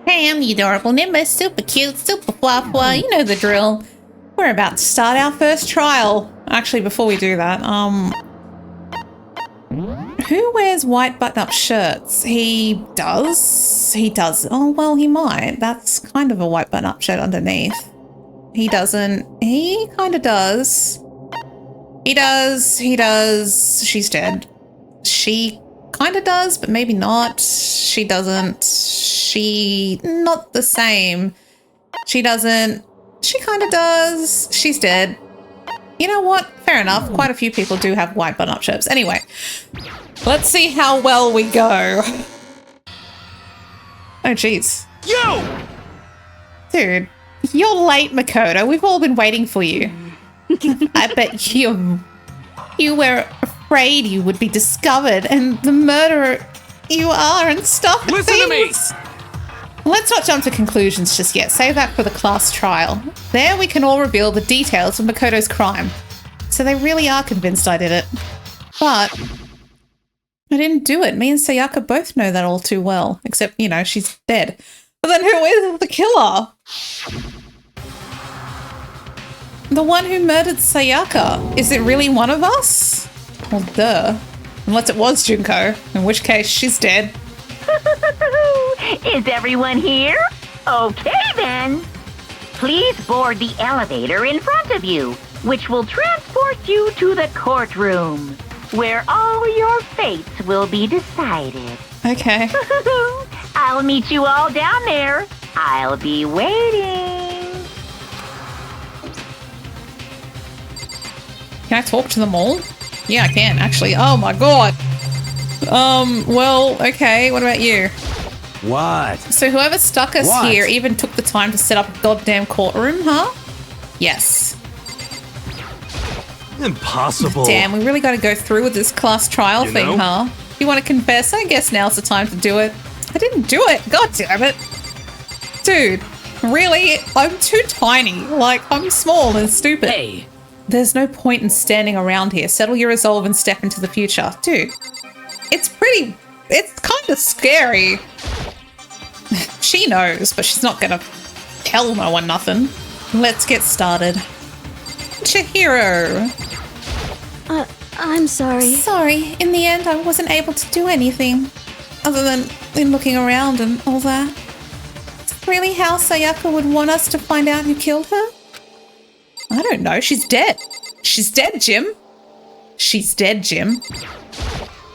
Hey, I'm the adorable Nimbus, super cute, super fluff. You know the drill. We're about to start our first trial. Actually, before we do that, who wears white button-up shirts? He does. He does. Oh, well, he might. That's kind of a white button-up shirt underneath. He doesn't. He kind of does. He does. He does. She's dead. She kind of does, but maybe not. She doesn't. She... not the same. She doesn't. She kind of does. She's dead. You know what? Fair enough. Quite a few people do have white button-up shirts. Anyway, let's see how well we go. Oh, jeez. You! Dude, you're late, Makoto. We've all been waiting for you. I bet you were afraid you would be discovered and the murderer you are and stuff. Listen to me! Let's not jump to conclusions just yet. Save that for the class trial. There we can all reveal the details of Makoto's crime. So they really are convinced I did it. But I didn't do it. Me and Sayaka both know that all too well. Except, you know, she's dead. But then who is the killer? The one who murdered Sayaka. Is it really one of us? Well, duh. Unless it was Junko, in which case she's dead. Is everyone here? Okay then. Please board the elevator in front of you, which will transport you to the courtroom, where all your fates will be decided. Okay. I'll meet you all down there. I'll be waiting. Can I talk to them all? Yeah, I can, actually. Oh my god. Well, okay, what about you? What? So whoever stuck us here even took the time to set up a goddamn courtroom, huh? Yes. Impossible. Damn, we really gotta go through with this class trial thing, huh? You want to confess? I guess now's the time to do it. I didn't do it. God damn it. Dude, really? I'm too tiny. Like, I'm small and stupid. Hey. There's no point in standing around here. Settle your resolve and step into the future. Dude, it's kind of scary. She knows, but she's not gonna tell no one nothing. Let's get started. Chihiro. I'm sorry. Sorry. In the end, I wasn't able to do anything other than looking around and all that. Is that really how Sayaka would want us to find out who killed her? I don't know. She's dead. She's dead, Jim. She's dead, Jim.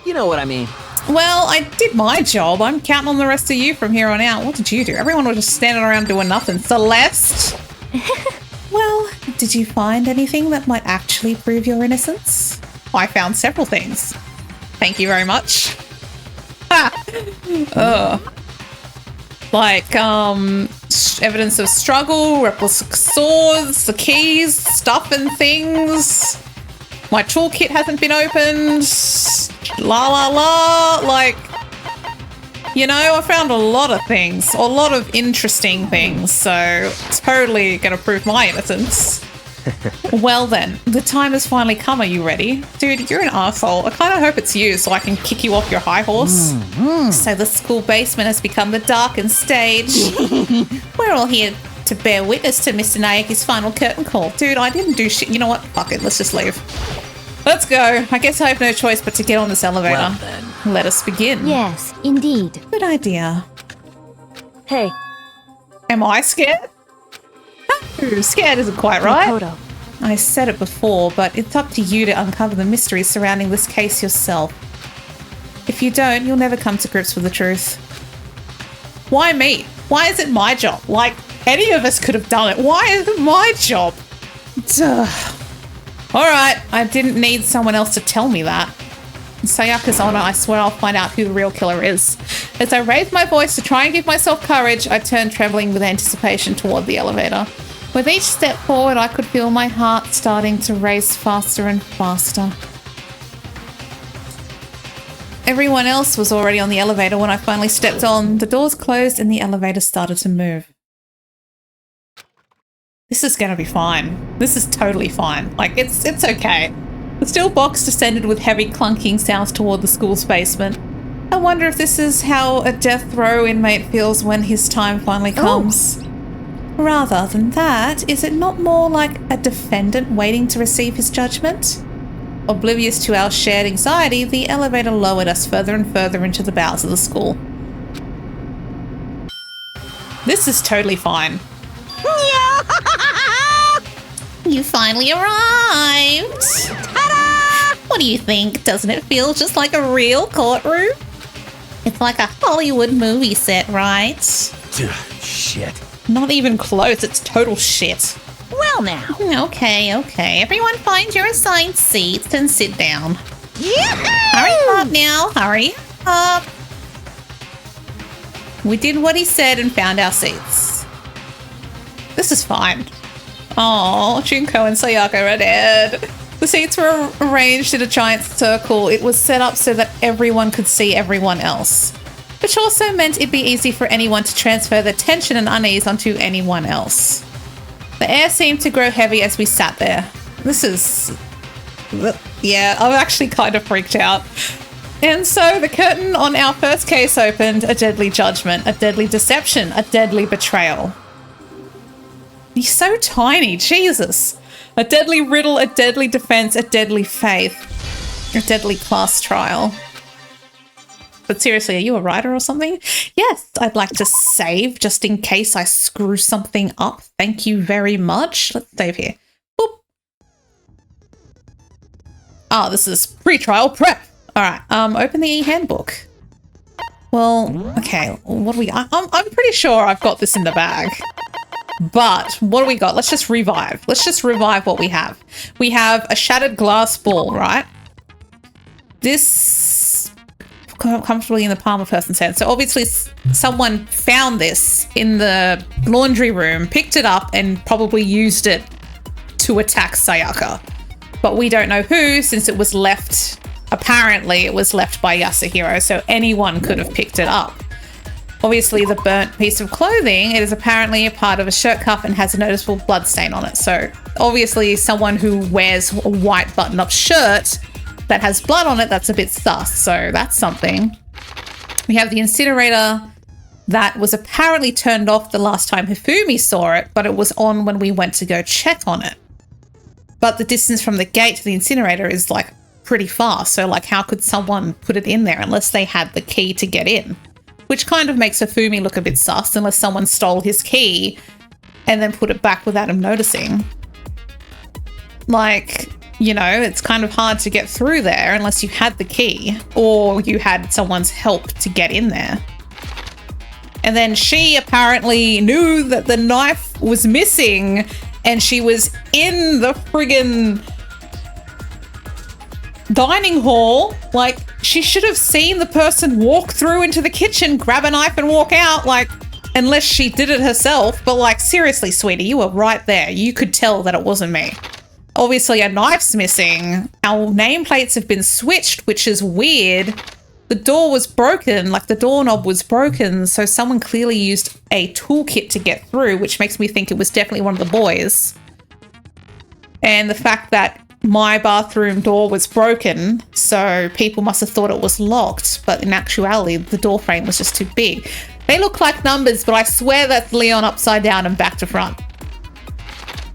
You know what I mean. Well, I did my job. I'm counting on the rest of you from here on out. What did you do? Everyone was just standing around doing nothing. Celeste? Well, did you find anything that might actually prove your innocence? I found several things. Thank you very much. Like, evidence of struggle, replica swords, the keys, stuff and things. My toolkit hasn't been opened. La la la. Like, you know, I found a lot of things, a lot of interesting things, so it's totally gonna prove my innocence. Well then, the time has finally come. Are you ready? Dude, you're an arsehole. I kind of hope it's you so I can kick you off your high horse. So the school basement has become the darkened stage. We're all here to bear witness to Mr. Naoki's final curtain call. Dude, I didn't do shit. You know what? Fuck it. Let's just leave. Let's go. I guess I have no choice but to get on this elevator. Well then. Let us begin. Yes, indeed. Good idea. Hey, Am I scared? No, scared isn't quite right. Makoto. I said it before, but it's up to you to uncover the mysteries surrounding this case yourself. If you don't, you'll never come to grips with the truth. Why me? Why is it my job? Like, any of us could have done it. Why is it my job? Duh. Alright, I didn't need someone else to tell me that. In Sayaka's honor, I swear I'll find out who the real killer is. As I raised my voice to try and give myself courage, I turned trembling with anticipation toward the elevator. With each step forward, I could feel my heart starting to race faster and faster. Everyone else was already on the elevator when I finally stepped on. The doors closed and the elevator started to move. This is gonna be fine. This is totally fine. Like, it's okay. The steel box descended with heavy clunking sounds toward the school's basement. I wonder if this is how a death row inmate feels when his time finally comes. Rather than that, is it not more like a defendant waiting to receive his judgment? Oblivious to our shared anxiety, the elevator lowered us further and further into the bowels of the school. This is totally fine. You finally arrived! Ta-da! What do you think? Doesn't it feel just like a real courtroom? It's like a Hollywood movie set, right? Shit. Not even close, it's total shit. Well now. Okay. Everyone find your assigned seats and sit down. Hurry up now, hurry up. We did what he said and found our seats. This is fine. Oh, Junko and Sayaka are dead. The seats were arranged in a giant circle. It was set up so that everyone could see everyone else, which also meant it'd be easy for anyone to transfer their tension and unease onto anyone else. The air seemed to grow heavy as we sat there. This is... yeah, I'm actually kind of freaked out. And so the curtain on our first case opened. A deadly judgment, a deadly deception, a deadly betrayal. He's so tiny, Jesus. A deadly riddle, a deadly defense, a deadly faith, a deadly class trial. But seriously, are you a writer or something? Yes, I'd like to save just in case I screw something up. Thank you very much. Let's save here. Boop. Oh, this is pre-trial prep. All right, open the e-handbook. Well, okay, what do we... I'm pretty sure I've got this in the bag. But what do we got? Let's just revive. Let's just revive what we have. We have a shattered glass ball, right? This comfortably in the palm of a person's hand. So obviously someone found this in the laundry room, picked it up, and probably used it to attack Sayaka. But we don't know who, since it was left... Apparently, it was left by Yasuhiro, so anyone could have picked it up. Obviously, the burnt piece of clothing, it is apparently a part of a shirt cuff and has a noticeable blood stain on it. So obviously, someone who wears a white button-up shirt that has blood on it, that's a bit sus. So that's something. We have the incinerator that was apparently turned off the last time Hifumi saw it, but it was on when we went to go check on it. But the distance from the gate to the incinerator is like pretty far. So like, how could someone put it in there unless they had the key to get in? Which kind of makes Hifumi look a bit sus, unless someone stole his key and then put it back without him noticing. Like, you know, it's kind of hard to get through there unless you had the key or you had someone's help to get in there. And then she apparently knew that the knife was missing and she was in the friggin' dining hall. Like, she should have seen the person walk through into the kitchen, grab a knife and walk out, like, unless she did it herself. But like, seriously, sweetie, you were right there. You could tell that it wasn't me. Obviously, a knife's missing. Our nameplates have been switched, which is weird. The door was broken, like the doorknob was broken, so someone clearly used a toolkit to get through, which makes me think it was definitely one of the boys. And the fact that my bathroom door was broken, so people must have thought it was locked, but in actuality, the door frame was just too big. They look like numbers, but I swear that's Leon upside down and back to front.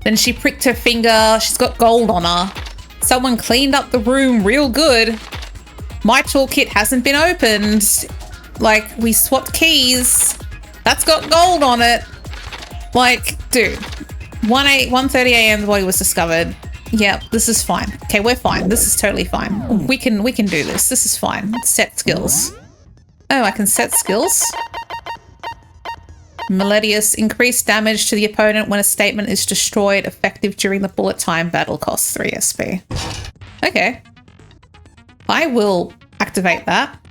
Then she pricked her finger. She's got gold on her. Someone cleaned up the room real good. My toolkit hasn't been opened. Like, we swapped keys. That's got gold on it. Like, dude. 1:30 a.m. the body was discovered. Yeah, this is fine. Okay, we're fine. This is totally fine. We can do this. This is fine. Set skills. Oh, I can set skills. Melodious. Increased damage to the opponent when a statement is destroyed. Effective during the bullet time. Battle costs 3 SP. Okay. I will activate that.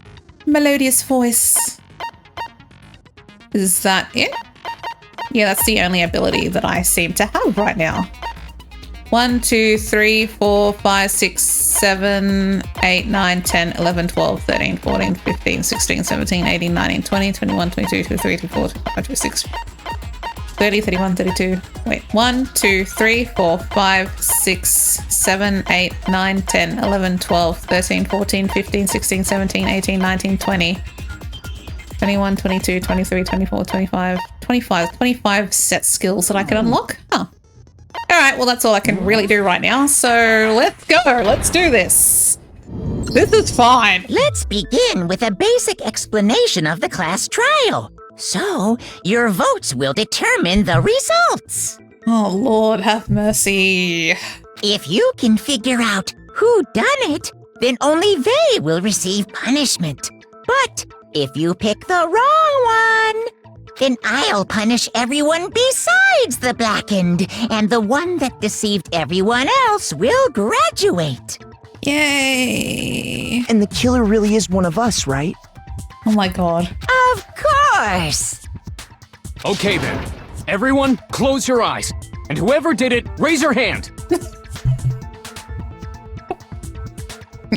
Melodious voice. Is that it? Yeah, that's the only ability that I seem to have right now. 1, 2, 3, 4, 5, 6, 7, 8, 9, 10, 11, 12, 13, 14, 15, 16, 17, 18, 19, 20, 21, 22, 23, 24, 25, 26, 30, 31, 32. Wait, 1, 2, 3, 4, 5, 6, 7, 8, 9, 10, 11, 12, 13, 14, 15, 16, 17, 18, 19, 20, 21, 22, 23, 24, 25, 25 set skills that I can unlock. Huh. All right, well, that's all I can really do right now. So let's go. Let's do this. This is fine. Let's begin with a basic explanation of the class trial. So, your votes will determine the results. Oh, Lord, have mercy. If you can figure out who done it, then only they will receive punishment. But if you pick the wrong one, then I'll punish everyone besides the blackened, and the one that deceived everyone else will graduate. Yay. And the killer really is one of us, right? Oh, my God. Of course! Okay then. Everyone, close your eyes. And whoever did it, raise your hand.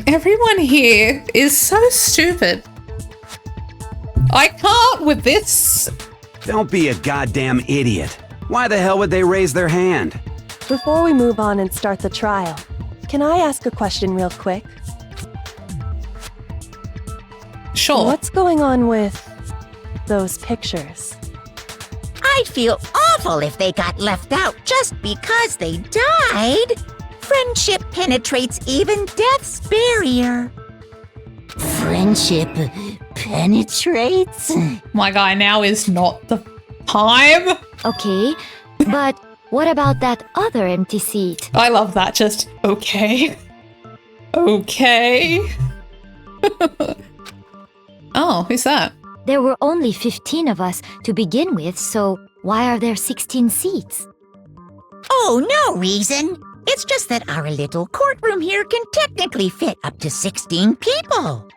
Everyone here is so stupid. I can't with this. Don't be a goddamn idiot. Why the hell would they raise their hand? Before we move on and start the trial, can I ask a question real quick? Sure. What's going on with those pictures? I'd feel awful if they got left out just because they died. Friendship penetrates even death's barrier. Friendship penetrates? My guy, now is not the time. Okay, but what about that other empty seat? I love that. Just, okay. Okay. Oh, who's that? There were only 15 of us to begin with, so why are there 16 seats? Oh, no reason. It's just that our little courtroom here can technically fit up to 16 people.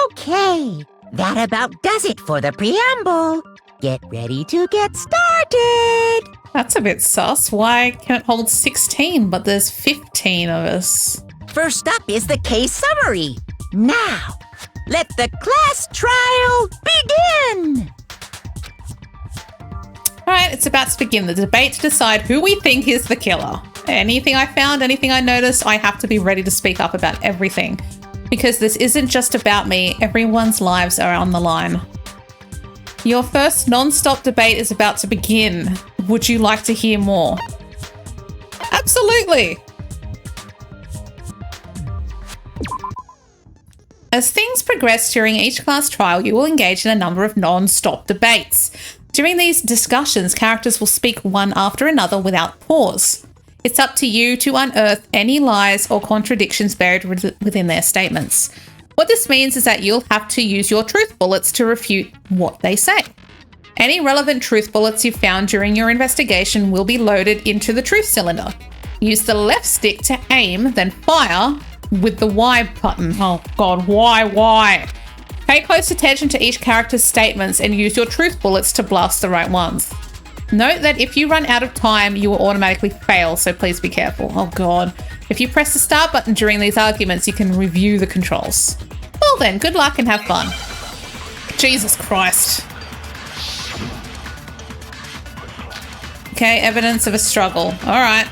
Okay, that about does it for the preamble. Get ready to get started. That's a bit sus. Why can it hold 16, but there's 15 of us? First up is the case summary. Now, let the class trial begin! Alright, it's about to begin the debate to decide who we think is the killer. Anything I found, anything I noticed, I have to be ready to speak up about everything. Because this isn't just about me, everyone's lives are on the line. Your first non-stop debate is about to begin. Would you like to hear more? Absolutely! As things progress during each class trial, you will engage in a number of non-stop debates. During these discussions, characters will speak one after another without pause. It's up to you to unearth any lies or contradictions buried within their statements. What this means is that you'll have to use your truth bullets to refute what they say. Any relevant truth bullets you've found during your investigation will be loaded into the truth cylinder. Use the left stick to aim, then fire with the Y button. Oh God, why? Pay close attention to each character's statements and use your truth bullets to blast the right ones. Note that if you run out of time, you will automatically fail, so please be careful. Oh God. If you press the start button during these arguments, you can review the controls. Well then, good luck and have fun. Jesus Christ. Okay, evidence of a struggle. All right.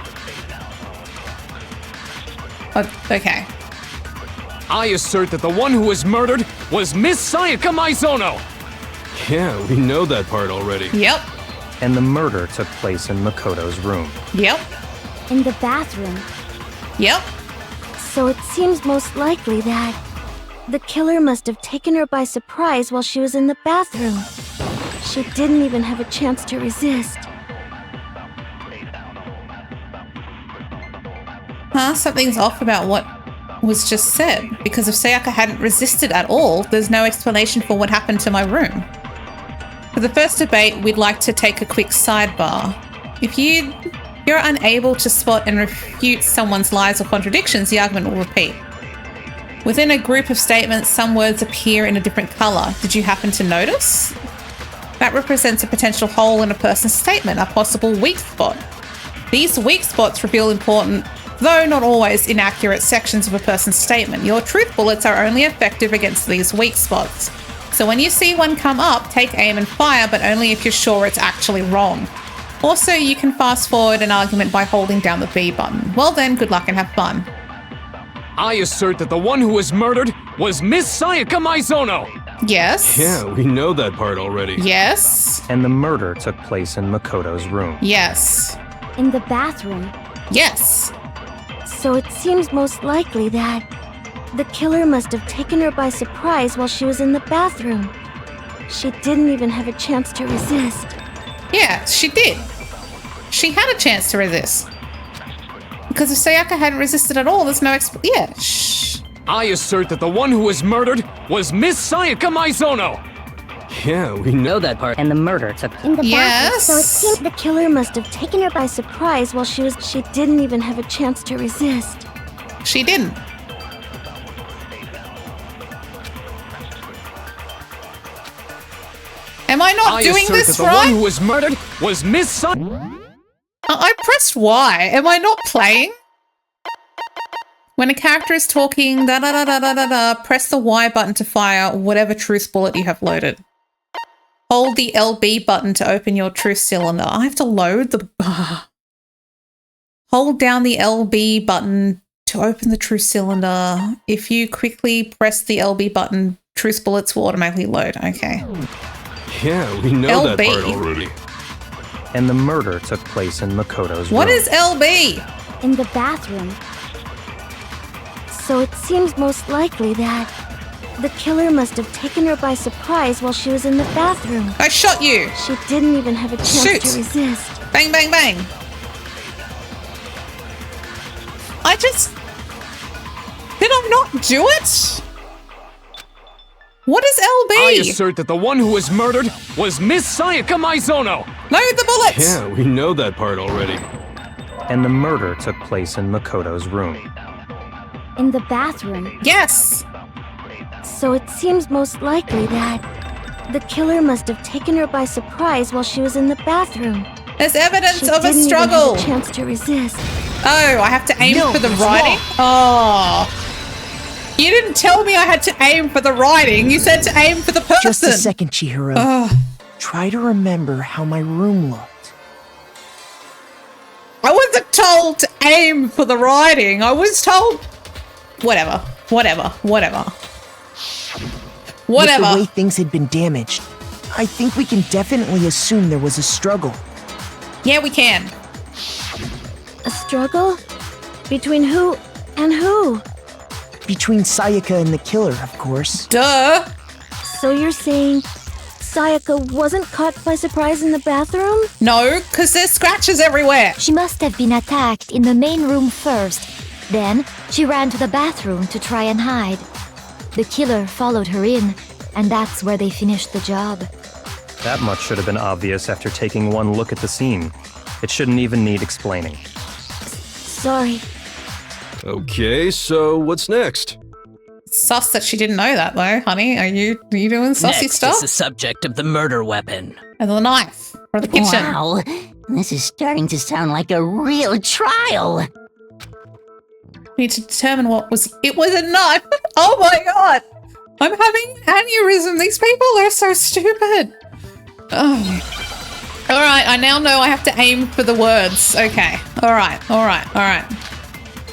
Okay. I assert that the one who was murdered was Miss Sayaka Maizono. Yeah, we know that part already. Yep. And the murder took place in Makoto's room. Yep. In the bathroom. Yep. So it seems most likely that the killer must have taken her by surprise while she was in the bathroom. She didn't even have a chance to resist. Huh? Something's off about what was just said. Because if Sayaka hadn't resisted at all, there's no explanation for what happened to my room. For the first debate, we'd like to take a quick sidebar. If you're unable to spot and refute someone's lies or contradictions, the argument will repeat. Within a group of statements, some words appear in a different color. Did you happen to notice? That represents a potential hole in a person's statement, a possible weak spot. These weak spots reveal important, though not always inaccurate, sections of a person's statement. Your truth bullets are only effective against these weak spots. So when you see one come up, take aim and fire, but only if you're sure it's actually wrong. Also, you can fast forward an argument by holding down the B button. Well then, good luck and have fun. I assert that the one who was murdered was Miss Sayaka Maizono. Yes. Yeah, we know that part already. Yes. And the murder took place in Makoto's room. Yes. In the bathroom. Yes. So it seems most likely that the killer must have taken her by surprise while she was in the bathroom. She didn't even have a chance to resist. Yeah, she did. She had a chance to resist. Because if Sayaka hadn't resisted at all, there's no yeah, shh. I assert that the one who was murdered was Miss Sayaka Maizono. Yeah, we know that part. And the murder took in the Yes. bathroom. So it seems the killer must have taken her by surprise while she didn't even have a chance to resist. She didn't. Am I not doing assert this that the right? one who was murdered was Miss Sayaka. I pressed Y. Am I not playing? When a character is talking, press the Y button to fire whatever truth bullet you have loaded. Hold the LB button to open your truth cylinder. I have to load the... Hold down the LB button to open the truth cylinder. If you quickly press the LB button, truth bullets will automatically load. Okay. Yeah, we know that LB. part already. And the murder took place in Makoto's room. What is LB? In the bathroom. So it seems most likely that the killer must have taken her by surprise while she was in the bathroom. I shot you. She didn't even have a chance Shoot. to resist. Bang, bang, bang. Did I not do it? What is LB? I assert that the one who was murdered was Miss Sayaka Maizono. Load the bullets. Yeah, we know that part already. And the murder took place in Makoto's room. In the bathroom. Yes. So it seems most likely that the killer must have taken her by surprise while she was in the bathroom. There's evidence She of a didn't struggle. even have a chance to resist. Oh, I have to aim No, for the that's writing? wrong. Oh. You didn't tell me I had to aim for the writing. You said to aim for the person. Just a second, Chihiro. Oh. Try to remember how my room looked. I wasn't told to aim for the writing. I was told... Whatever. With the way things had been damaged, I think we can definitely assume there was a struggle. Yeah, we can. A struggle? Between who and who? Between Sayaka and the killer, of course. Duh. So you're saying Sayaka wasn't caught by surprise in the bathroom? No, because there's scratches everywhere. She must have been attacked in the main room first. Then, she ran to the bathroom to try and hide. The killer followed her in, and that's where they finished the job. That much should have been obvious after taking one look at the scene. It shouldn't even need explaining. Sorry. Okay, so what's next? Sus that she didn't know that, though, honey. Are you doing sussy Next stuff? is the subject of the murder weapon. And the knife for the kitchen. Wow, this is starting to sound like a real trial. We need to determine what was... It was a knife! Oh my god! I'm having an aneurysm. These people are so stupid. Oh. Alright, I now know I have to aim for the words. Okay. Alright.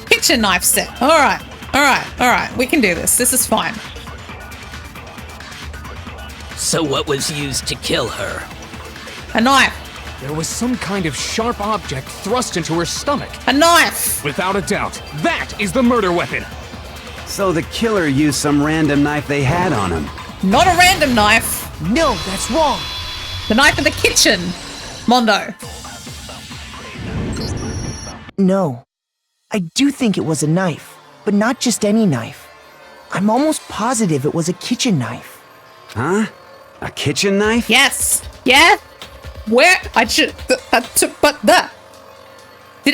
Kitchen knife set. Alright. We can do this. This is fine. So what was used to kill her? A knife. There was some kind of sharp object thrust into her stomach. A knife! Without a doubt, that is the murder weapon. So the killer used some random knife they had on him. Not a random knife. No, that's wrong. The knife in the kitchen. Mondo. No. I do think it was a knife, but not just any knife. I'm almost positive it was a kitchen knife. Huh? A kitchen knife? Yes. Yeah? Where? Did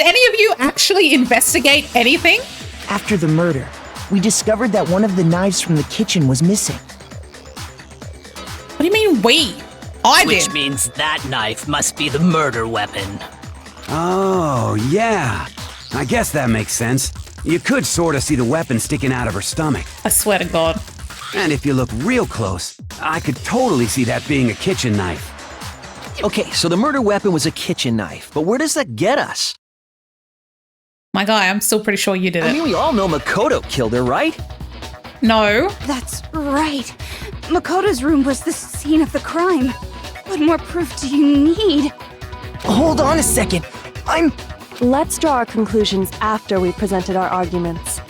any of you actually investigate anything? After the murder, we discovered that one of the knives from the kitchen was missing. What do you mean we? I did. Which means that knife must be the murder weapon. Oh, yeah. I guess that makes sense. You could sort of see the weapon sticking out of her stomach. I swear to God. And if you look real close, I could totally see that being a kitchen knife. Okay, so the murder weapon was a kitchen knife, but where does that get us? My guy, I'm still pretty sure you did it. I mean, we all know Makoto killed her, right? No. That's right. Makoto's room was the scene of the crime. What more proof do you need? Hold on a second. Let's draw our conclusions after we've presented our arguments.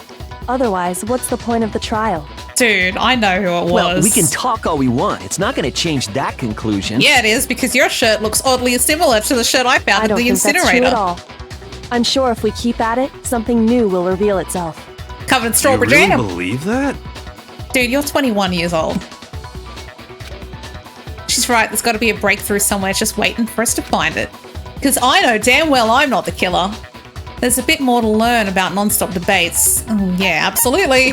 Otherwise, what's the point of the trial? Dude, I know who it was. Well, we can talk all we want. It's not going to change that conclusion. Yeah, it is, because your shirt looks oddly similar to the shirt I found I don't at the think incinerator. that's true at all. I'm sure if we keep at it, something new will reveal itself. Covered in strawberry You really jam. believe that? Dude, you're 21 years old. She's right, there's got to be a breakthrough somewhere just waiting for us to find it. Because I know damn well I'm not the killer. There's a bit more to learn about non-stop debates. Oh, yeah, absolutely.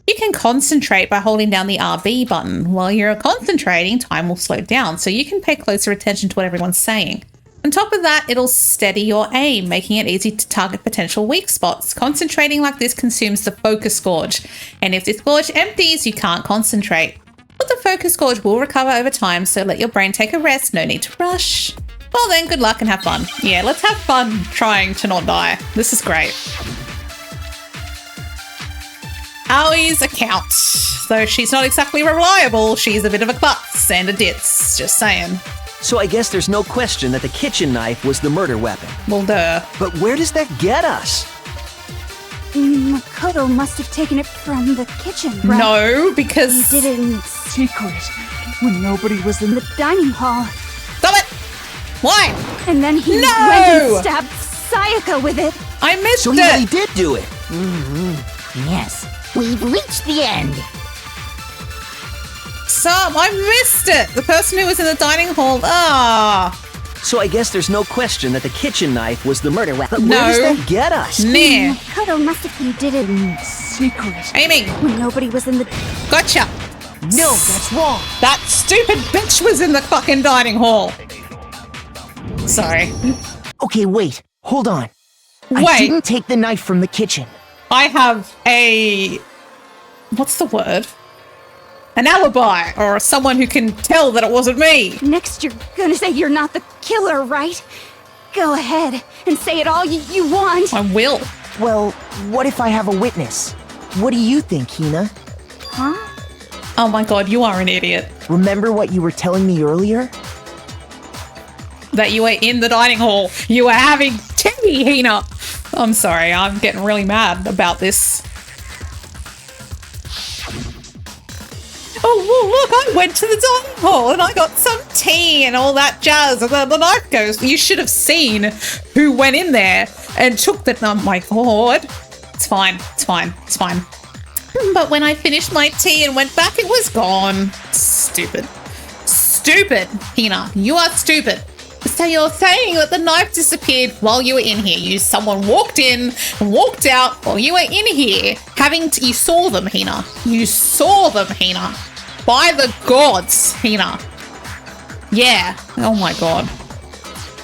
You can concentrate by holding down the RB button. While you're concentrating, time will slow down, so you can pay closer attention to what everyone's saying. On top of that, it'll steady your aim, making it easy to target potential weak spots. Concentrating like this consumes the focus gorge, and if this gorge empties, you can't concentrate. But the focus gorge will recover over time, so let your brain take a rest, no need to rush. Well then, good luck and have fun. Yeah, let's have fun trying to not die. This is great. Aui's account. Though she's not exactly reliable, she's a bit of a klutz and a ditz, just saying. So I guess there's no question that the kitchen knife was the murder weapon. Well, duh. But where does that get us? Makoto must have taken it from the kitchen, right? No, because... He did it in secret when nobody was in the dining hall. Stop it! Why? And then he No! went and stabbed Sayaka with it. I missed So it! he really did do it. Yes, we've reached the end. Sam, I missed it! The person who was in the dining hall. Ah! So I guess there's no question that the kitchen knife was the murder weapon. But No. where does that get us? Nah. Makoto must have he did it in secret Amy! when nobody was in the... Gotcha! No, that's wrong. That stupid bitch was in the fucking dining hall. Sorry. Okay, wait. Hold on. I Wait. didn't take the knife from the kitchen. I have a... What's the word? An alibi, or someone who can tell that it wasn't me. Next you're gonna say you're not the killer, right? Go ahead and say it all you want. I will. Well, what if I have a witness? What do you think, Hina? Huh? Oh my god, you are an idiot. Remember what you were telling me earlier? That you were in the dining hall. You were having tea, Hina. I'm sorry, I'm getting really mad about this. Oh, well, look, I went to the dining hall and I got some tea and all that jazz. And the knife goes. You should have seen who went in there and took the... Oh, my God. It's fine. It's fine. It's fine. But when I finished my tea and went back, it was gone. Stupid. Stupid, Hina. You are stupid. So you're saying that the knife disappeared while you were in here. Someone walked in and walked out while you were in here. You saw them, Hina. You saw them, Hina. By the gods, Hina. Yeah. Oh my god.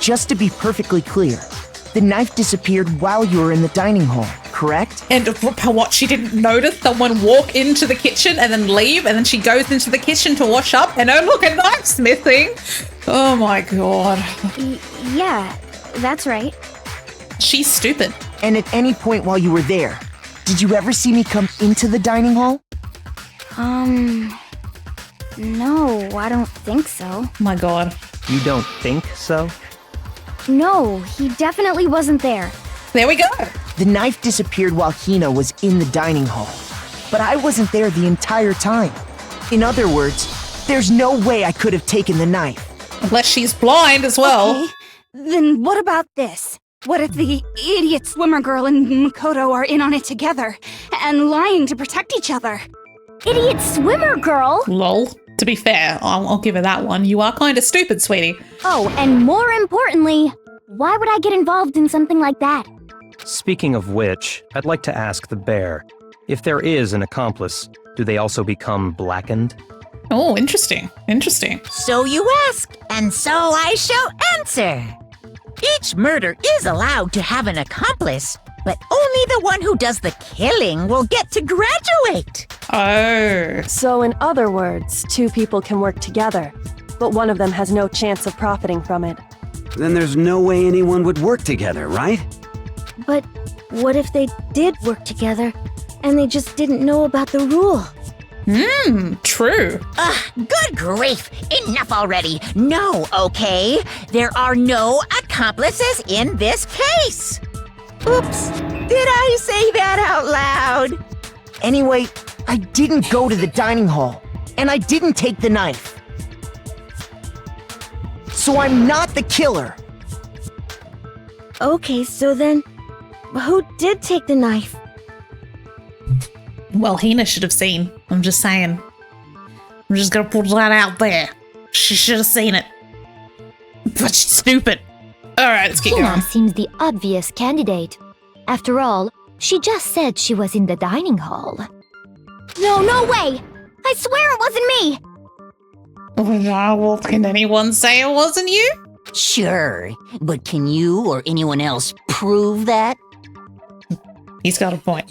Just to be perfectly clear, the knife disappeared while you were in the dining hall, correct? And what, she didn't notice someone walk into the kitchen and then leave, and then she goes into the kitchen to wash up, and oh look, a knife's missing. Oh my god. Yeah, that's right. She's stupid. And at any point while you were there, did you ever see me come into the dining hall? No, I don't think so. Oh my god. You don't think so? No, he definitely wasn't there. There we go. The knife disappeared while Hina was in the dining hall, but I wasn't there the entire time. In other words, there's no way I could have taken the knife. Unless she's blind as well. Okay, then what about this? What if the idiot swimmer girl and Makoto are in on it together and lying to protect each other? Idiot swimmer girl? Lol. To be fair, I'll give her that one. You are kind of stupid, sweetie. Oh, and more importantly, why would I get involved in something like that? Speaking of which, I'd like to ask the bear, if there is an accomplice, do they also become blackened? Oh, interesting. Interesting. So you ask, and so I shall answer. Each murder is allowed to have an accomplice, but only the one who does the killing will get to graduate. Oh. So in other words, two people can work together. but one of them has no chance of profiting from it. Then there's no way anyone would work together, right? But what if they did work together and they just didn't know about the rule? True. Good grief! Enough already! No, okay? There are no accomplices in this case! Oops! Did I say that out loud? Anyway, I didn't go to the dining hall, and I didn't take the knife. So I'm not the killer. Okay, so then, who did take the knife? Well, Hina should have seen. I'm just saying. I'm just gonna put that out there. She should have seen it. But she's stupid. Alright, let's keep Hina going. seems the obvious candidate. After all, she just said she was in the dining hall. No way! I swear it wasn't me! Well, can anyone say it wasn't you? Sure, but can you or anyone else prove that? He's got a point.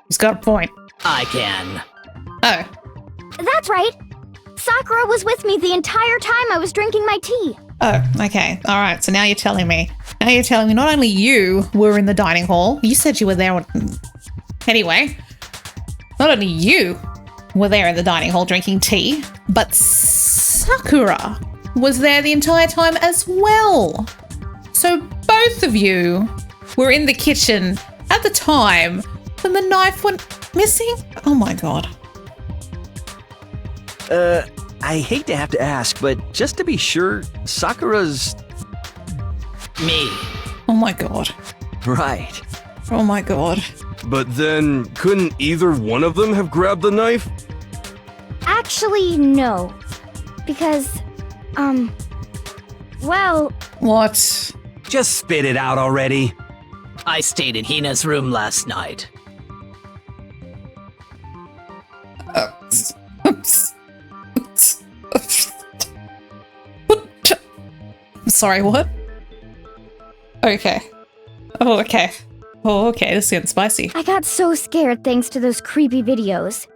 He's got a point. I can. Oh. That's right. Sakura was with me the entire time I was drinking my tea. Oh, okay. All right. So now you're telling me. Now you're telling me not only you were in the dining hall, you said you were there. Anyway, not only you were there in the dining hall drinking tea, but Sakura was there the entire time as well. So both of you were in the kitchen at the time when the knife went missing? Oh my god. I hate to have to ask, but just to be sure, Sakura's... Me. Oh my god. Right. Oh my god. But then, couldn't either one of them have grabbed the knife? Actually, no. Because, well... What? Just spit it out already. I stayed in Hina's room last night. Sorry, what? Okay. Oh, okay. Oh, okay, this is getting spicy. I got so scared thanks to those creepy videos.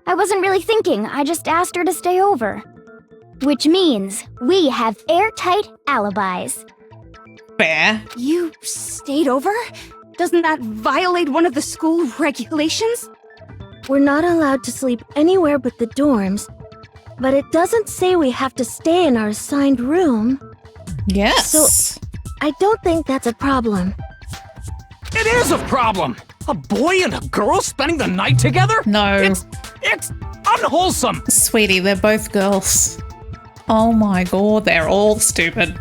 I wasn't really thinking, I just asked her to stay over. Which means we have airtight alibis. Fair. You stayed over? Doesn't that violate one of the school regulations? We're not allowed to sleep anywhere but the dorms, but it doesn't say we have to stay in our assigned room. Yes. So, I don't think that's a problem. It is a problem! A boy and a girl spending the night together? No. It's unwholesome! Sweetie, they're both girls. Oh my god, they're all stupid.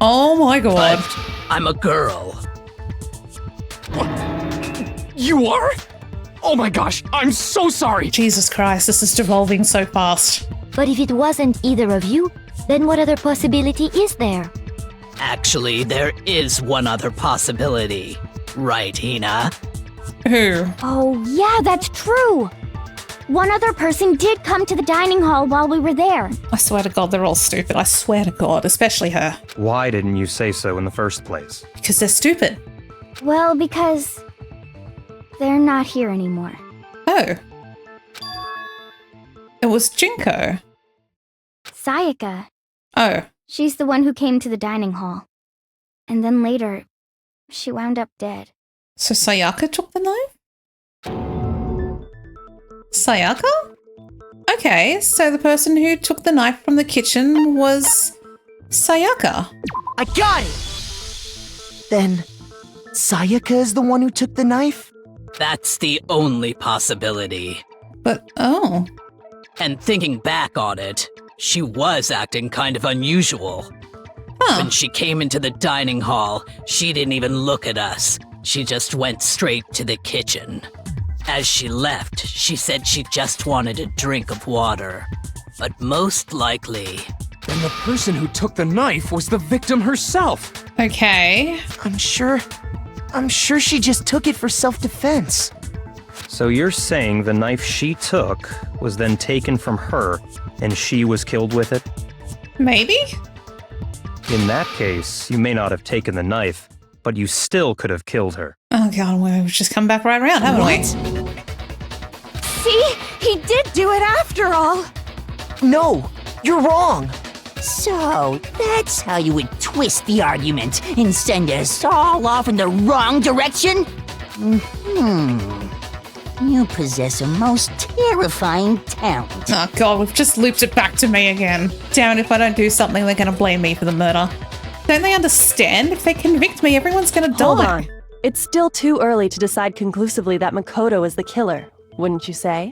Oh my god. But I'm a girl. What? You are? Oh my gosh, I'm so sorry! Jesus Christ, this is devolving so fast. But if it wasn't either of you, then what other possibility is there? Actually, there is one other possibility. Right, Hina? Who? Oh, yeah, that's true. One other person did come to the dining hall while we were there. I swear to God, they're all stupid. I swear to God, especially her. Why didn't you say so in the first place? Because they're stupid. Well, because they're not here anymore. Oh. It was Jinko. Sayaka. Oh. She's the one who came to the dining hall. And then later, she wound up dead. So Sayaka took the knife? Sayaka? Okay, so the person who took the knife from the kitchen was Sayaka. I got it! Then, Sayaka is the one who took the knife? That's the only possibility. But, oh. And thinking back on it, she was acting kind of unusual. Huh. When she came into the dining hall, she didn't even look at us. She just went straight to the kitchen. As she left, she said she just wanted a drink of water. But most likely... Then the person who took the knife was the victim herself. Okay. I'm sure she just took it for self-defense. So you're saying the knife she took was then taken from her and she was killed with it? Maybe? In that case, you may not have taken the knife, but you still could have killed her. Oh god, we've just come back right around, haven't we? See? He did do it after all. No, You're wrong. So, that's how you would twist the argument and send us all off in the wrong direction? You possess a most terrifying talent. Oh god, we've just looped it back to me again. Damn it, if I don't do something, they're gonna blame me for the murder. Don't they understand? If they convict me, everyone's gonna die. Hold on. It's still too early to decide conclusively that Makoto is the killer, wouldn't you say?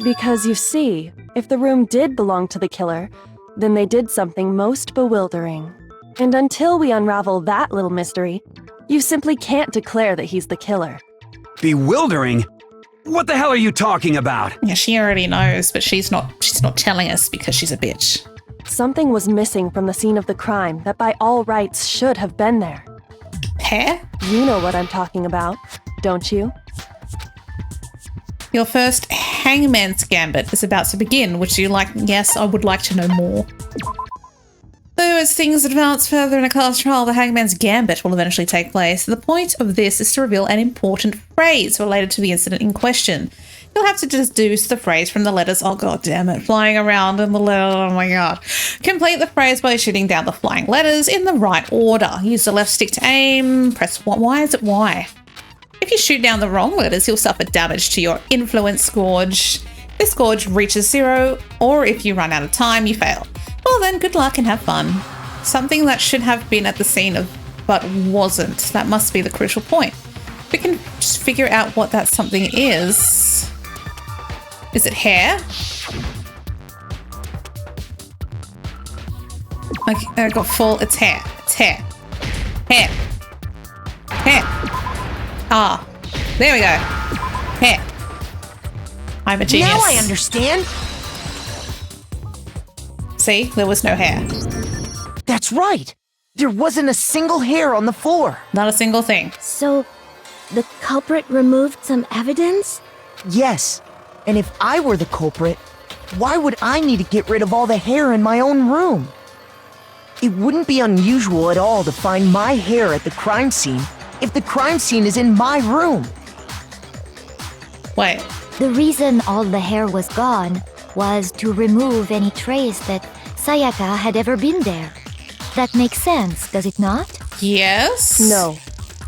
Because you see, if the room did belong to the killer, then they did something most bewildering. And until we unravel that little mystery, you simply can't declare that he's the killer. Bewildering? What the hell are you talking about? Yeah, she already knows, but she's not telling us because she's a bitch. Something was missing from the scene of the crime that by all rights should have been there. Hair? You know what I'm talking about, don't you? Your first hangman's gambit is about to begin. Would you like? Yes, I would like to know more. So as things advance further in a class trial, the hangman's gambit will eventually take place. The point of this is to reveal an important phrase related to the incident in question. You'll have to deduce the phrase from the letters. Oh god damn it, flying around in the letter. Oh my god. Complete the phrase by shooting down the flying letters in the right order. Use the left stick to aim. Press Y. Why is it Y? If you shoot down the wrong letters, you'll suffer damage to your influence gauge. This gauge reaches 0, or if you run out of time, you fail. Well then, good luck and have fun. Something that should have been at the scene of, but wasn't. That must be the crucial point. We can just figure out what that something is. Is it hair? Okay, I got full. It's hair. It's hair. Hair. Hair. Ah, there we go. Hair. I'm a genius. Now I understand. See, there was no hair. That's right. There wasn't a single hair on the floor. Not a single thing. So, the culprit removed some evidence? Yes. And if I were the culprit, why would I need to get rid of all the hair in my own room? It wouldn't be unusual at all to find my hair at the crime scene if the crime scene is in my room. Wait. The reason all the hair was gone was to remove any trace that Sayaka had ever been there. That makes sense, does it not? Yes? No.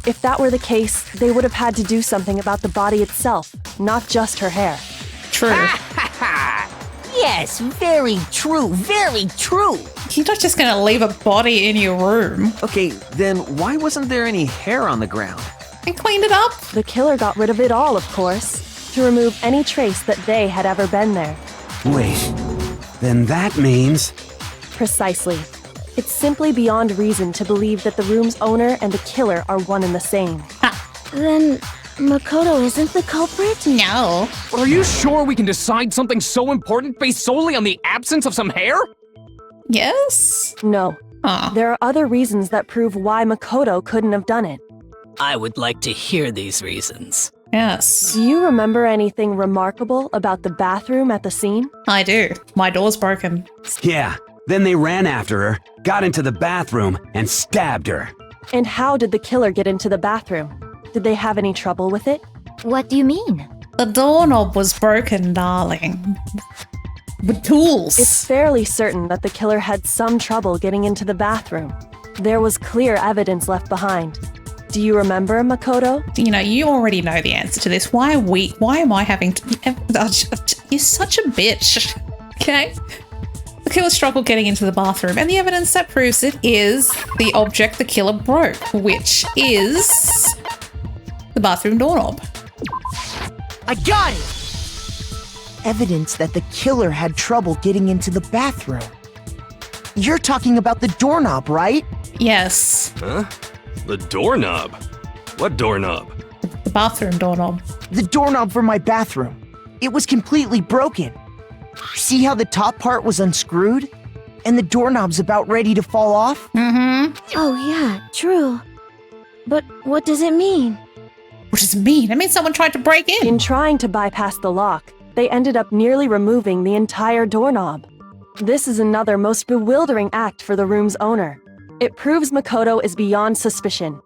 If that were the case, they would have had to do something about the body itself, not just her hair. True. Yes, very true, very true. You're not just gonna leave a body in your room. Okay, then why wasn't there any hair on the ground? And cleaned it up. The killer got rid of it all, of course, to remove any trace that they had ever been there. Wait, then that means... Precisely. It's simply beyond reason to believe that the room's owner and the killer are one and the same. Then Makoto isn't the culprit? No. Are you sure we can decide something so important based solely on the absence of some hair? Yes? No. There are other reasons that prove why Makoto couldn't have done it. I would like to hear these reasons. Yes. Do you remember anything remarkable about the bathroom at the scene? I do. My door's broken. Yeah, then they ran after her, got into the bathroom, and stabbed her. And how did the killer get into the bathroom? Did they have any trouble with it? What do you mean? The doorknob was broken, darling. With tools. It's fairly certain that the killer had some trouble getting into the bathroom. There was clear evidence left behind. Do you remember, Makoto? You know, you already know the answer to this. Why am I having to... You're such a bitch. Okay? The killer struggled getting into the bathroom, and the evidence that proves it is the object the killer broke, which is the bathroom doorknob. I got it! Evidence that the killer had trouble getting into the bathroom. You're talking about the doorknob, right? Yes. Huh? The doorknob? What doorknob? The bathroom doorknob. The doorknob for my bathroom. It was completely broken. See how the top part was unscrewed? And the doorknob's about ready to fall off? Mm-hmm. Oh yeah, true. But what does it mean? What does it mean? It means someone tried to break in. In trying to bypass the lock, they ended up nearly removing the entire doorknob. This is another most bewildering act for the room's owner. It proves Makoto is beyond suspicion.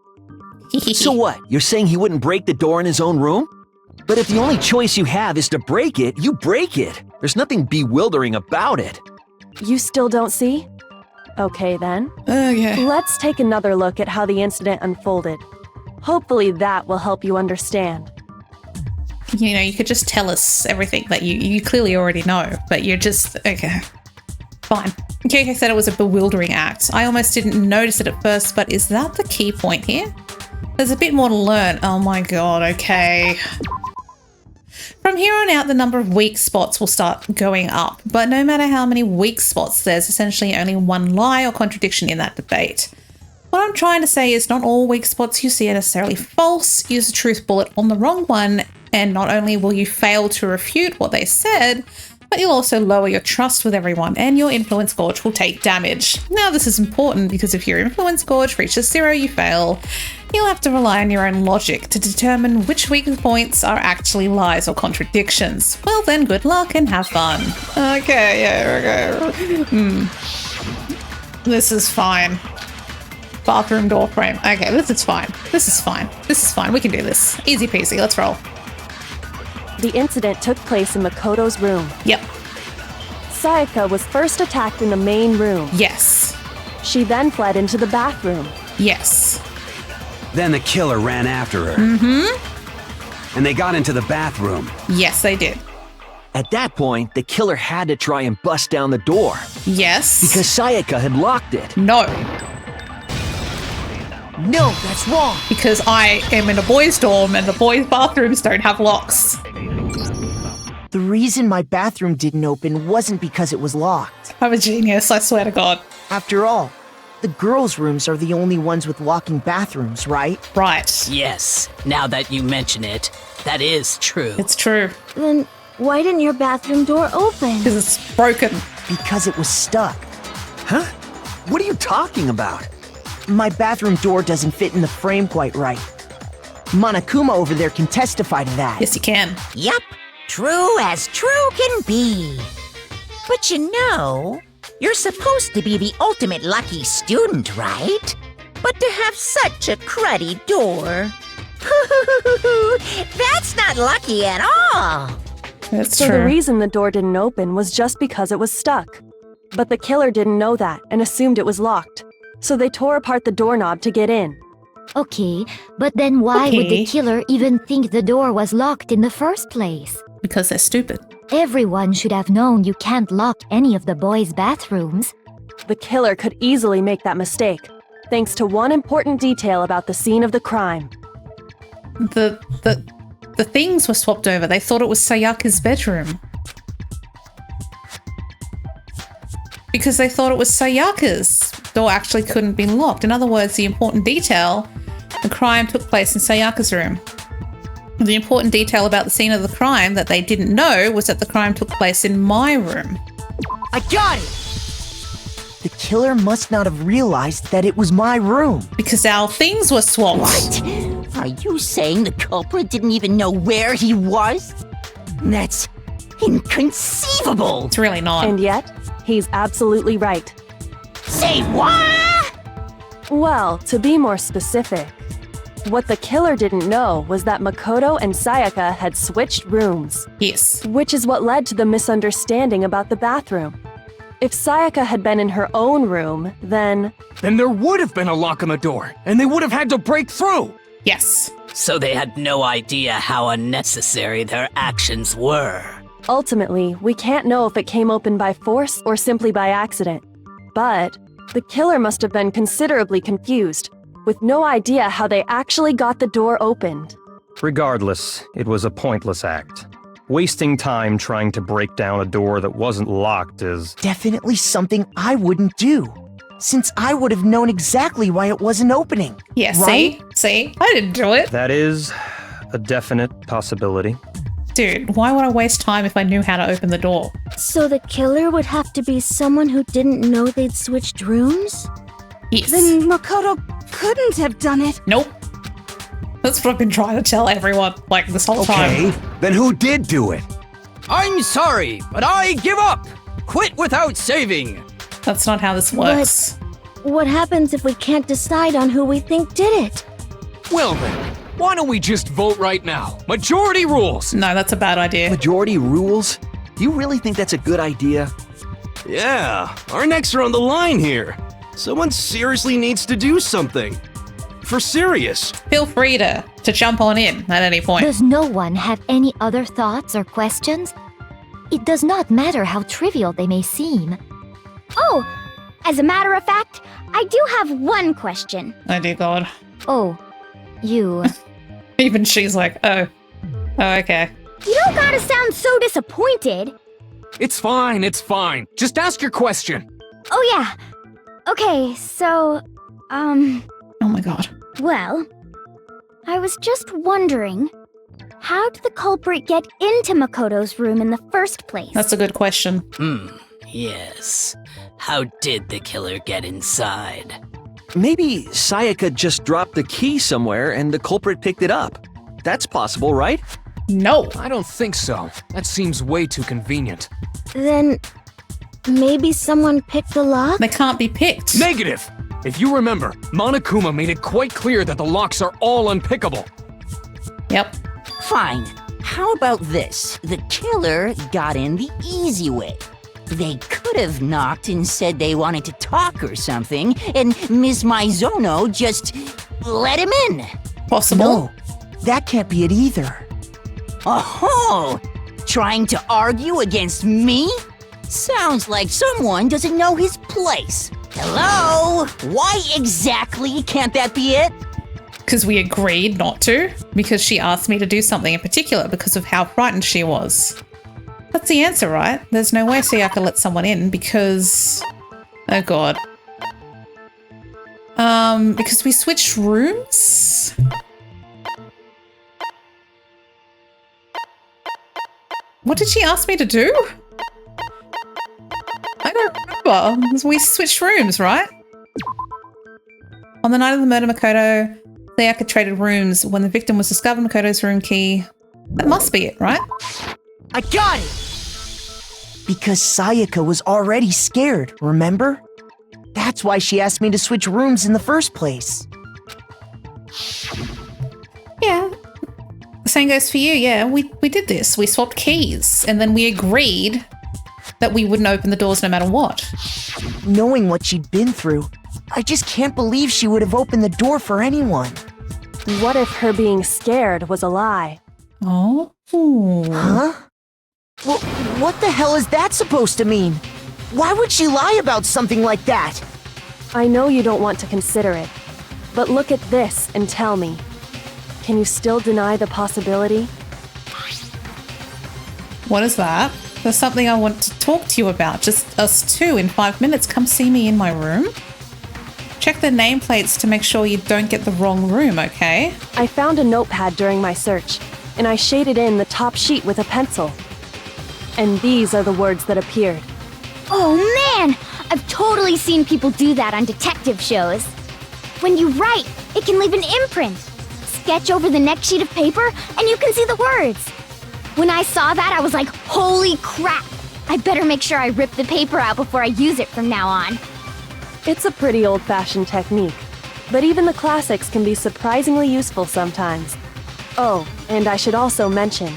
So what? You're saying he wouldn't break the door in his own room? But if the only choice you have is to break it, you break it. There's nothing bewildering about it. You still don't see? Okay then. Okay. Let's take another look at how the incident unfolded. Hopefully that will help you understand. You know, you could just tell us everything that you clearly already know, but you're just... Okay. Fine. Keke said it was a bewildering act. I almost didn't notice it at first, but is that the key point here? There's a bit more to learn. Oh my god, okay. From here on out, the number of weak spots will start going up, but no matter how many weak spots, there's essentially only one lie or contradiction in that debate. What I'm trying to say is not all weak spots you see are necessarily false. Use a truth bullet on the wrong one, and not only will you fail to refute what they said, but you'll also lower your trust with everyone and your influence gauge will take damage. Now this is important because if your influence gauge reaches 0, you fail. You'll have to rely on your own logic to determine which weak points are actually lies or contradictions. Well then, good luck and have fun. Okay, yeah, okay. This is fine. Bathroom door frame. Okay, this is fine. This is fine. This is fine. We can do this. Easy peasy. Let's roll. The incident took place in Makoto's room. Yep. Sayaka was first attacked in the main room. Yes. She then fled into the bathroom. Yes. Then the killer ran after her. And they got into the bathroom. Yes, they did. At that point, the killer had to try and bust down the door. Yes. Because Sayaka had locked it. No. No, that's wrong. Because I am in a boys' dorm and the boys' bathrooms don't have locks. The reason my bathroom didn't open wasn't because it was locked. I'm a genius, I swear to God. After all, the girls' rooms are the only ones with locking bathrooms, right? Right. Yes, now that you mention it, that is true. It's true. Then why didn't your bathroom door open? Because it's broken. Because it was stuck. Huh? What are you talking about? My bathroom door doesn't fit in the frame quite right. Monokuma over there can testify to that. Yes, you can. Yup, true as true can be. But you know, you're supposed to be the ultimate lucky student, right? But to have such a cruddy door... That's not lucky at all! That's So true. the reason the door didn't open was just because it was stuck. But the killer didn't know that and assumed it was locked. So they tore apart the doorknob to get in. Okay, but then why would the killer even think the door was locked in the first place? Because they're stupid. Everyone should have known you can't lock any of the boys' bathrooms. The killer could easily make that mistake, thanks to one important detail about the scene of the crime. The things were swapped over. They thought it was Sayaka's bedroom. Because they thought it was Sayaka's door actually couldn't be locked. In other words, the important detail, the crime took place in Sayaka's room. The important detail about the scene of the crime that they didn't know was that the crime took place in my room. I got it! The killer must not have realized that it was my room. Because our things were swapped. What? Are you saying the culprit didn't even know where he was? That's inconceivable! It's really not. And yet, he's absolutely right. Say what? Well, to be more specific, what the killer didn't know was that Makoto and Sayaka had switched rooms. Yes. Which is what led to the misunderstanding about the bathroom. If Sayaka had been in her own room, then there would have been a lock on the door, and they would have had to break through! Yes. So they had no idea how unnecessary their actions were. Ultimately, we can't know if it came open by force or simply by accident. But the killer must have been considerably confused, with no idea how they actually got the door opened. Regardless, it was a pointless act. Wasting time trying to break down a door that wasn't locked is... Definitely something I wouldn't do, since I would have known exactly why it wasn't opening. Yeah, right? See? I didn't do it. That is a definite possibility. Dude, why would I waste time if I knew how to open the door? So the killer would have to be someone who didn't know they'd switched rooms? Yes. Then Makoto couldn't have done it. Nope. That's what I've been trying to tell everyone, like, this whole time. Okay, then who did do it? I'm sorry, but I give up! Quit without saving! That's not how this works. But what happens if we can't decide on who we think did it? Well then, why don't we just vote right now? Majority rules! No, that's a bad idea. Majority rules? Do you really think that's a good idea? Yeah, our necks are on the line here. Someone seriously needs to do something. For serious. Feel free to jump on in at any point. Does no one have any other thoughts or questions? It does not matter how trivial they may seem. Oh, as a matter of fact, I do have one question. Oh dear God. Oh, you. Even she's like, oh, okay. You don't gotta sound so disappointed. It's fine, it's fine. Just ask your question. Oh yeah. Okay, so, Oh my God. well, I was just wondering, how did the culprit get into Makoto's room in the first place? That's a good question. Yes. How did the killer get inside? Maybe Sayaka just dropped the key somewhere and the culprit picked it up. That's possible, right? No. I don't think so. That seems way too convenient. Then maybe someone picked the lock? They can't be picked. Negative! If you remember, Monokuma made it quite clear that the locks are all unpickable. Yep. Fine. How about this? The killer got in the easy way. They could have knocked and said they wanted to talk or something, and Ms. Maizono just let him in. Possible. No, that can't be it either. Oh, trying to argue against me? Sounds like someone doesn't know his place. Hello? Why exactly can't that be it? Because we agreed not to. Because she asked me to do something in particular because of how frightened she was. That's the answer, right? There's no way Sayaka let someone in because... Oh God. Because we switched rooms? What did she ask me to do? I don't remember. We switched rooms, right? On the night of the murder, Makoto, Sayaka traded rooms. When the victim was discovered, Makoto's room key. That must be it, right? I got it! Because Sayaka was already scared, remember? That's why she asked me to switch rooms in the first place. Yeah. The same goes for you, yeah. We did this. We swapped keys. And then we agreed that we wouldn't open the doors no matter what. Knowing what she'd been through, I just can't believe she would have opened the door for anyone. What if her being scared was a lie? Oh. Huh? Well, what the hell is that supposed to mean? Why would she lie about something like that? I know you don't want to consider it, but look at this and tell me. Can you still deny the possibility? What is that? There's something I want to talk to you about. Just us two in 5 minutes. Come see me in my room. Check the nameplates to make sure you don't get the wrong room, okay? I found a notepad during my search, and I shaded in the top sheet with a pencil. And these are the words that appeared. Oh man! I've totally seen people do that on detective shows. When you write, it can leave an imprint. Sketch over the next sheet of paper, and you can see the words. When I saw that, I was like, holy crap! I better make sure I rip the paper out before I use it from now on. It's a pretty old-fashioned technique, but even the classics can be surprisingly useful sometimes. Oh, and I should also mention,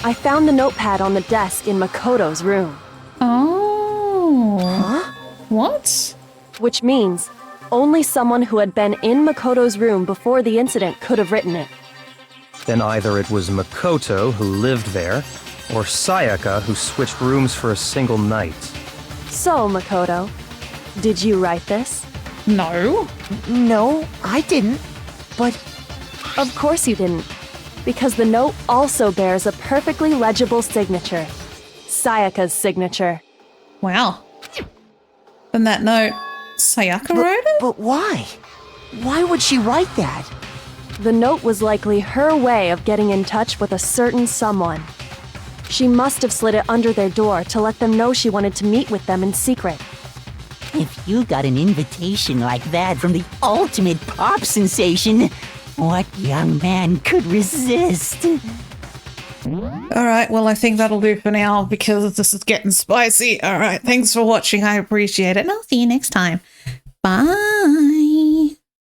I found the notepad on the desk in Makoto's room. Oh. Huh? What? Which means only someone who had been in Makoto's room before the incident could have written it. Then either it was Makoto who lived there, or Sayaka who switched rooms for a single night. So, Makoto, did you write this? No. No, I didn't. But... Of course you didn't. Because the note also bears a perfectly legible signature. Sayaka's signature. Wow. Then that note, Sayaka wrote it? But why? Why would she write that? The note was likely her way of getting in touch with a certain someone. She must have slid it under their door to let them know she wanted to meet with them in secret. If you got an invitation like that from the ultimate pop sensation, what young man could resist? Alright, well I think that'll do for now because this is getting spicy. Alright, thanks for watching. I appreciate it. And I'll see you next time. Bye.